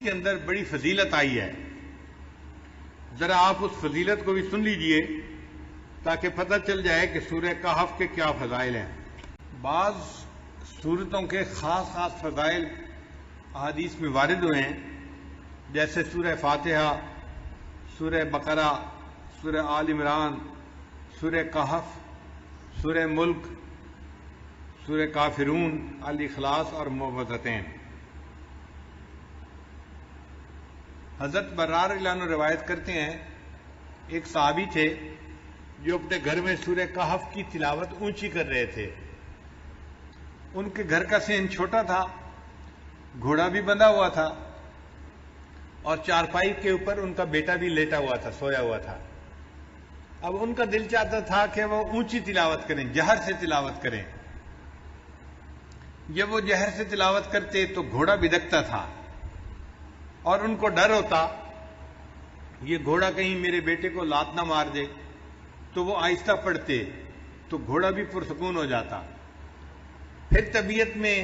کے اندر بڑی فضیلت آئی ہے، ذرا آپ اس فضیلت کو بھی سن لیجئے تاکہ پتہ چل جائے کہ سورہ کہف کے کیا فضائل ہیں۔ بعض سورتوں کے خاص خاص فضائل احادیث میں وارد ہوئے ہیں، جیسے سورہ فاتحہ، سورہ بقرہ، سورہ آل عمران، سورہ کہف، سورہ ملک، سورہ کافرون، الاخلاص اور معوذتین۔ حضرت برار رضی اللہ عنہ روایت کرتے ہیں، ایک صحابی تھے جو اپنے گھر میں سورہ کہف کی تلاوت اونچی کر رہے تھے۔ ان کے گھر کا صحن چھوٹا تھا، گھوڑا بھی بندھا ہوا تھا اور چارپائی کے اوپر ان کا بیٹا بھی لیٹا ہوا تھا، سویا ہوا تھا۔ اب ان کا دل چاہتا تھا کہ وہ اونچی تلاوت کریں، جہر سے تلاوت کریں۔ جب وہ جہر سے تلاوت کرتے تو گھوڑا بدکتا تھا اور ان کو ڈر ہوتا یہ گھوڑا کہیں میرے بیٹے کو لات نہ مار دے، تو وہ آہستہ پڑھتے تو گھوڑا بھی پرسکون ہو جاتا۔ پھر طبیعت میں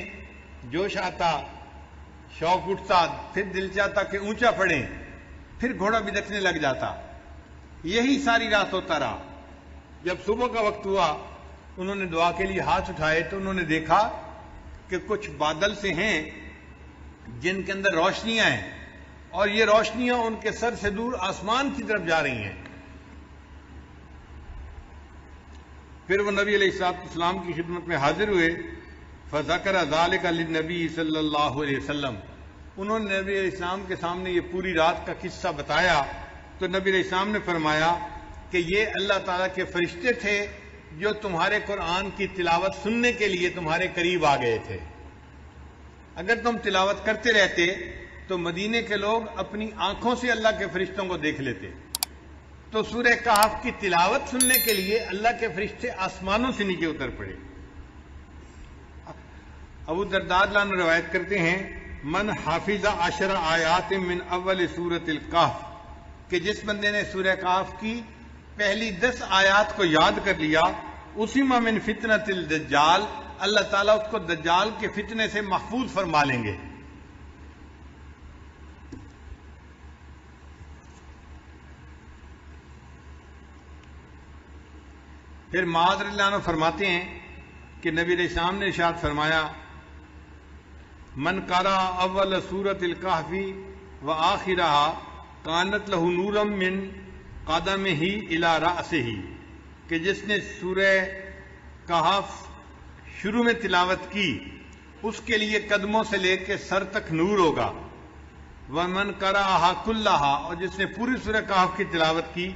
جوش آتا، شوق اٹھتا، پھر دل چاہتا کہ اونچا پڑھیں، پھر گھوڑا بدکنے لگ جاتا۔ یہی ساری رات ہوتا رہا۔ جب صبح کا وقت ہوا، انہوں نے دعا کے لیے ہاتھ اٹھائے تو انہوں نے دیکھا کہ کچھ بادل سے ہیں جن کے اندر روشنیاں ہیں، اور یہ روشنیاں ان کے سر سے دور آسمان کی طرف جا رہی ہیں۔ پھر وہ نبی علیہ السلام کی خدمت میں حاضر ہوئے، فذکر ذلک للنبی صلی اللہ علیہ وسلم۔ انہوں نے نبی علیہ السلام کے سامنے یہ پوری رات کا قصہ بتایا تو نبی علیہ السلام نے فرمایا کہ یہ اللہ تعالیٰ کے فرشتے تھے جو تمہارے قرآن کی تلاوت سننے کے لیے تمہارے قریب آ گئے تھے۔ اگر تم تلاوت کرتے رہتے تو مدینے کے لوگ اپنی آنکھوں سے اللہ کے فرشتوں کو دیکھ لیتے۔ تو سورہ کہف کی تلاوت سننے کے لیے اللہ کے فرشتے آسمانوں سے نیچے اتر پڑے۔ ابو درداء رضی اللہ عنہ روایت کرتے ہیں، من حافظ 10 آیات من اول سورۃ الکہف، کہ جس بندے نے سورہ کہف کی پہلی 10 آیات کو یاد کر لیا، اسم من فتنۃ الدجال، اللہ تعالیٰ اس کو دجال کے فتنے سے محفوظ فرما لیں گے۔ پھر معاذ رضی اللہ عنہ فرماتے ہیں کہ نبی علیہ السلام نے ارشاد فرمایا، من قرأ اول سورۃ الکہف وآخرها کانت لہ نورا من قدمہ الی رأسہ، کہ جس نے سورہ کہف شروع میں تلاوت کی اس کے لیے قدموں سے لے کے سر تک نور ہوگا۔ ومن قرأها کلها، اور جس نے پوری سورہ کہف کی تلاوت کی،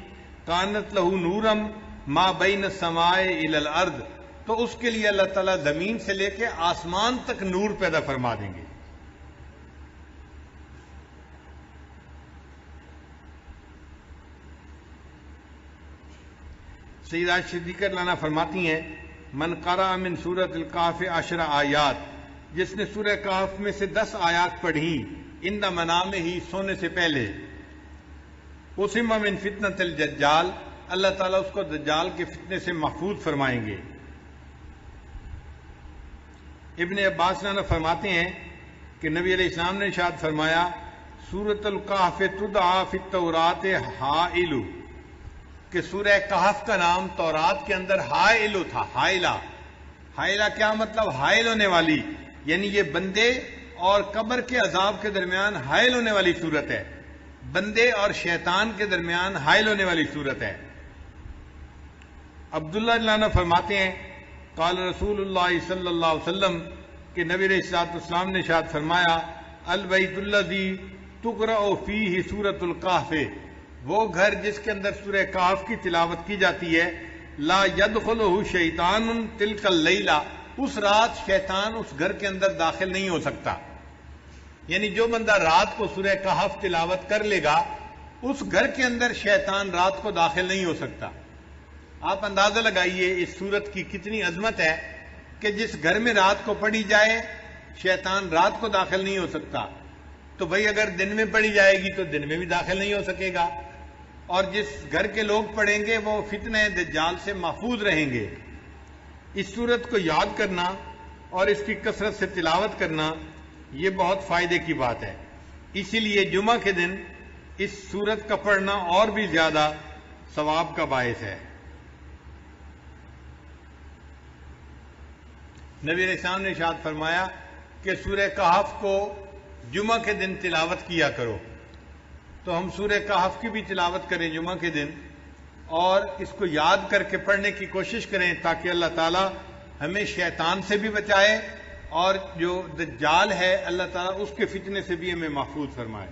کانت لہ نورا ما بین السماء الی الارض، تو اس کے لیے اللہ تعالیٰ زمین سے لے کے آسمان تک نور پیدا فرما دیں گے۔ سیدہ صدیقہ رضی اللہ عنہا فرماتی ہیں، من قرأ من سورۃ الکہف 10 آیات، جس نے سورہ کہف میں سے 10 آیات پڑھیں عند منامہ، سونے سے پہلے، اسم من فتنۃ الدجال، اللہ تعالیٰ اس کو دجال کے فتنے سے محفوظ فرمائیں گے۔ ابن عباس رضی اللہ عنہ فرماتے ہیں کہ نبی علیہ السلام نے ارشاد فرمایا، سورۃ الکہف تدعی فی التوراۃ حائل، کہ سورہ کہف کا نام تورات کے اندر حائل تھا۔ حائلہ، حائلہ کیا مطلب؟ حائل ہونے والی، یعنی یہ بندے اور قبر کے عذاب کے درمیان حائل ہونے والی صورت ہے، بندے اور شیطان کے درمیان حائل ہونے والی صورت ہے۔ عبداللہ رضی اللہ عنہ فرماتے ہیں، قال رسول اللہ صلی اللہ علیہ وسلم، کہ نبی علیہ السلام نے ارشاد فرمایا، البیت الذی تقرأ فیہ سورۃ الکہف، وہ گھر جس کے اندر سورہ کہف کی تلاوت کی جاتی ہے، لا یدخلہ شیطان تلک اللیلہ، اس رات شیطان اس گھر کے اندر داخل نہیں ہو سکتا۔ یعنی جو بندہ رات کو سورہ کہف تلاوت کر لے گا، اس گھر کے اندر شیطان رات کو داخل نہیں ہو سکتا۔ آپ اندازہ لگائیے اس سورت کی کتنی عظمت ہے کہ جس گھر میں رات کو پڑھی جائے شیطان رات کو داخل نہیں ہو سکتا، تو بھئی اگر دن میں پڑھی جائے گی تو دن میں بھی داخل نہیں ہو سکے گا، اور جس گھر کے لوگ پڑھیں گے وہ فتنہ دجال سے محفوظ رہیں گے۔ اس سورت کو یاد کرنا اور اس کی کثرت سے تلاوت کرنا یہ بہت فائدے کی بات ہے۔ اسی لیے جمعہ کے دن اس سورت کا پڑھنا اور بھی زیادہ ثواب کا باعث ہے۔ نبی علیہ السلام نے ارشاد فرمایا کہ سورہ کہف کو جمعہ کے دن تلاوت کیا کرو، تو ہم سورہ کہف کی بھی تلاوت کریں جمعہ کے دن، اور اس کو یاد کر کے پڑھنے کی کوشش کریں تاکہ اللہ تعالی ہمیں شیطان سے بھی بچائے اور جو دجال ہے اللہ تعالیٰ اس کے فتنے سے بھی ہمیں محفوظ فرمائے۔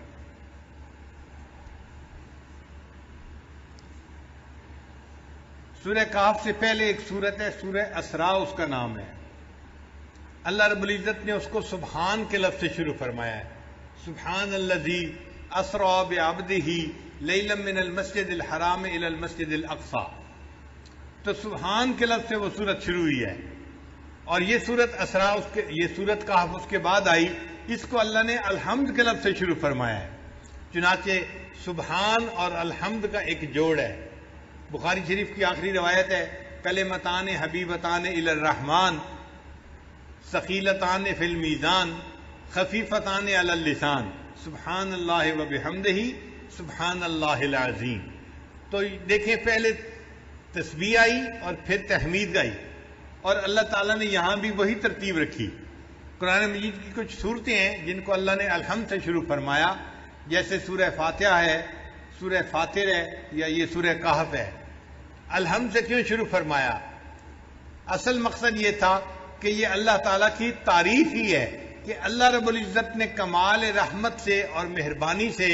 سورہ کہف سے پہلے ایک سورت ہے سورہ اسراء، اس کا نام ہے۔ اللہ رب العزت نے اس کو سبحان کے لفظ سے شروع فرمایا ہے، سبحان الذی اسرا بعبدہ لیلا من المسجد الحرام الی المسجد الاقصی، تو سبحان کے لفظ سے وہ سورت شروع ہوئی ہے۔ اور یہ سورت اسراء یہ سورت کہف اس کے بعد آئی، اس کو اللہ نے الحمد کے لفظ سے شروع فرمایا ہے۔ چنانچہ سبحان اور الحمد کا ایک جوڑ ہے۔ بخاری شریف کی آخری روایت ہے، کلمتان حبیبتان الی الرحمن ثقیلتان فی المیزان خفیفتان علی اللسان سبحان اللہ و بحمدہ سبحان اللہ العظیم۔ تو دیکھیں پہلے تسبیح آئی اور پھر تحمید آئی، اور اللہ تعالیٰ نے یہاں بھی وہی ترتیب رکھی۔ قرآن مجید کی کچھ صورتیں ہیں جن کو اللہ نے الحمد سے شروع فرمایا، جیسے سورہ فاتحہ ہے، سورہ فاطر ہے، یا یہ سورہ کہف ہے۔ الحمد سے کیوں شروع فرمایا؟ اصل مقصد یہ تھا کہ یہ اللہ تعالیٰ کی تعریف ہی ہے کہ اللہ رب العزت نے کمال رحمت سے اور مہربانی سے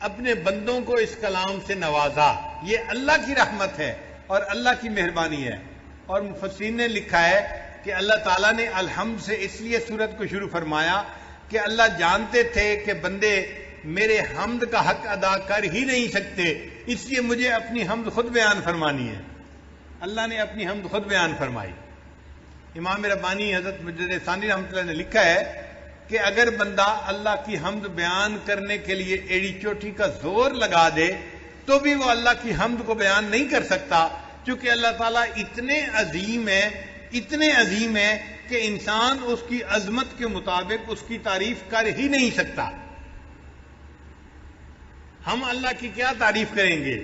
اپنے بندوں کو اس کلام سے نوازا۔ یہ اللہ کی رحمت ہے اور اللہ کی مہربانی ہے۔ اور مفسرین نے لکھا ہے کہ اللہ تعالیٰ نے الحمد سے اس لیے سورت کو شروع فرمایا کہ اللہ جانتے تھے کہ بندے میرے حمد کا حق ادا کر ہی نہیں سکتے، اس لیے مجھے اپنی حمد خود بیان فرمانی ہے۔ اللہ نے اپنی حمد خود بیان فرمائی۔ امام ربانی حضرت مجدد ثانی رحمۃ اللہ نے لکھا ہے کہ اگر بندہ اللہ کی حمد بیان کرنے کے لیے ایڑی چوٹی کا زور لگا دے تو بھی وہ اللہ کی حمد کو بیان نہیں کر سکتا، چونکہ اللہ تعالیٰ اتنے عظیم ہے کہ انسان اس کی عظمت کے مطابق اس کی تعریف کر ہی نہیں سکتا۔ ہم اللہ کی کیا تعریف کریں گے؟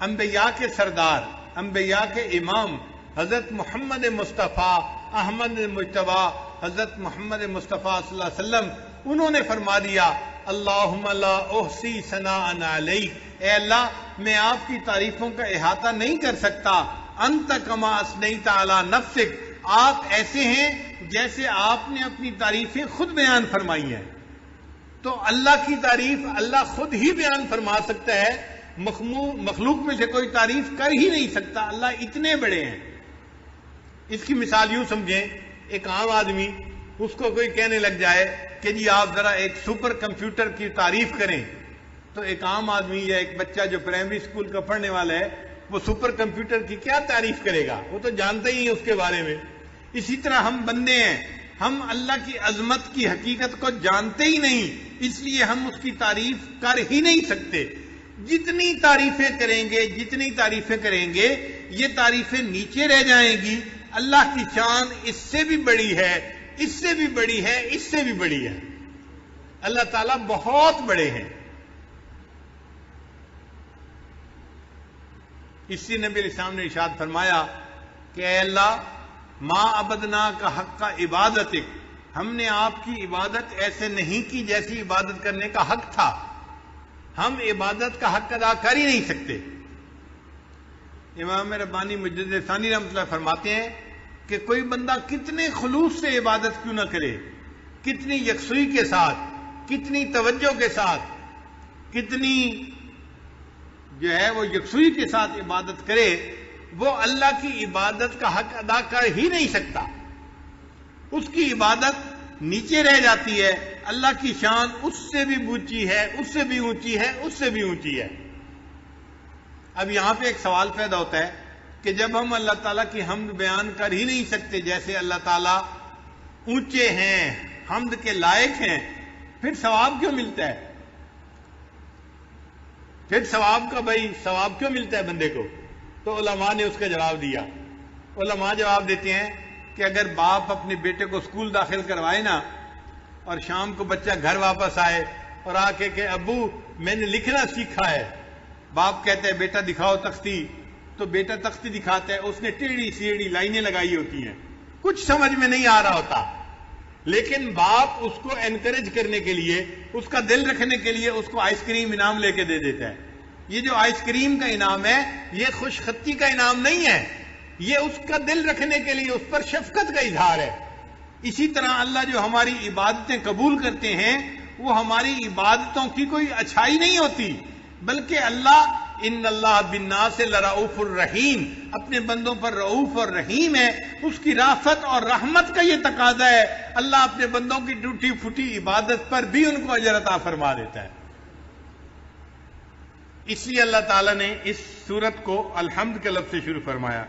انبیاء کے سردار، انبیاء کے امام حضرت محمد مصطفیٰ احمد مجتبیٰ حضرت محمد مصطفیٰ صلی اللہ علیہ وسلم، انہوں نے فرما دیا اللہم لا احصی ثناء علیک، اے اللہ میں آپ کی تعریفوں کا احاطہ نہیں کر سکتا، انت کما اثنیت علی نفسک، آپ ایسے ہیں جیسے آپ نے اپنی تعریفیں خود بیان فرمائی ہیں۔ تو اللہ کی تعریف اللہ خود ہی بیان فرما سکتا ہے، مخلوق میں سے کوئی تعریف کر ہی نہیں سکتا، اللہ اتنے بڑے ہیں۔ اس کی مثال یوں سمجھیں، ایک عام آدمی، اس کو کوئی کہنے لگ جائے کہ جی آپ ذرا ایک سپر کمپیوٹر کی تعریف کریں، تو ایک عام آدمی یا ایک بچہ جو پرائمری اسکول کا پڑھنے والا ہے وہ سپر کمپیوٹر کی کیا تعریف کرے گا؟ وہ تو جانتا ہی اس کے بارے میں۔ اسی طرح ہم بندے ہیں، ہم اللہ کی عظمت کی حقیقت کو جانتے ہی نہیں، اس لیے ہم اس کی تعریف کر ہی نہیں سکتے۔ جتنی تعریفیں کریں گے یہ تعریفیں نیچے رہ جائیں گی۔ اللہ کی شان اس سے بھی بڑی ہے، اس سے بھی بڑی ہے، اس سے بھی بڑی ہے۔ اللہ تعالیٰ بہت بڑے ہیں۔ اس لیے نبی علیہ السلام نے ارشاد فرمایا کہ اے اللہ ما عبدنا کا حق کا عبادتک، ہم نے آپ کی عبادت ایسے نہیں کی جیسی عبادت کرنے کا حق تھا، ہم عبادت کا حق ادا کر ہی نہیں سکتے۔ امام ربانی مجدد ثانی رحمۃ اللہ فرماتے ہیں کہ کوئی بندہ کتنے خلوص سے عبادت کیوں نہ کرے، کتنی یکسوئی کے ساتھ، کتنی توجہ کے ساتھ، کتنی جو ہے وہ یکسوئی کے ساتھ عبادت کرے، وہ اللہ کی عبادت کا حق ادا کر ہی نہیں سکتا۔ اس کی عبادت نیچے رہ جاتی ہے، اللہ کی شان اس سے بھی اونچی ہے، اس سے بھی اونچی ہے، اس سے بھی اونچی ہے۔ اب یہاں پہ ایک سوال پیدا ہوتا ہے کہ جب ہم اللہ تعالیٰ کی حمد بیان کر ہی نہیں سکتے، جیسے اللہ تعالیٰ اونچے ہیں، حمد کے لائق ہیں، پھر ثواب کیوں ملتا ہے؟ پھر ثواب کیوں ملتا ہے بندے کو؟ تو علماء نے اس کا جواب دیا۔ علماء جواب دیتے ہیں کہ اگر باپ اپنے بیٹے کو اسکول داخل کروائے نا، اور شام کو بچہ گھر واپس آئے اور آ کے کہ ابو میں نے لکھنا سیکھا ہے. باپ کہتے ہیں بیٹا دکھاؤ تختی، تو بیٹا تختی دکھاتا ہے، اس نے ٹیڑھی سیڑھی لائنیں لگائی ہوتی ہیں، کچھ سمجھ میں نہیں آ رہا ہوتا، لیکن باپ اس کو انکریج کرنے کے لیے، اس کا دل رکھنے کے لیے اس کو آئس کریم انعام لے کے دے دیتا ہے. یہ جو آئس کریم کا انعام ہے یہ خوش خطی کا انعام نہیں ہے، یہ اس کا دل رکھنے کے لیے، اس پر شفقت کا اظہار ہے. اسی طرح اللہ جو ہماری عبادتیں قبول کرتے ہیں وہ ہماری عبادتوں کی کوئی اچھائی نہیں ہوتی، بلکہ اللہ ان اللہ بالناس لرؤوف الرحیم، اپنے بندوں پر رؤوف اور رحیم ہے. اس کی رافت اور رحمت کا یہ تقاضا ہے، اللہ اپنے بندوں کی ٹوٹی پھوٹی عبادت پر بھی ان کو اجر عطا فرما دیتا ہے. اس لیے اللہ تعالیٰ نے اس سورت کو الحمد کے لفظ سے شروع فرمایا.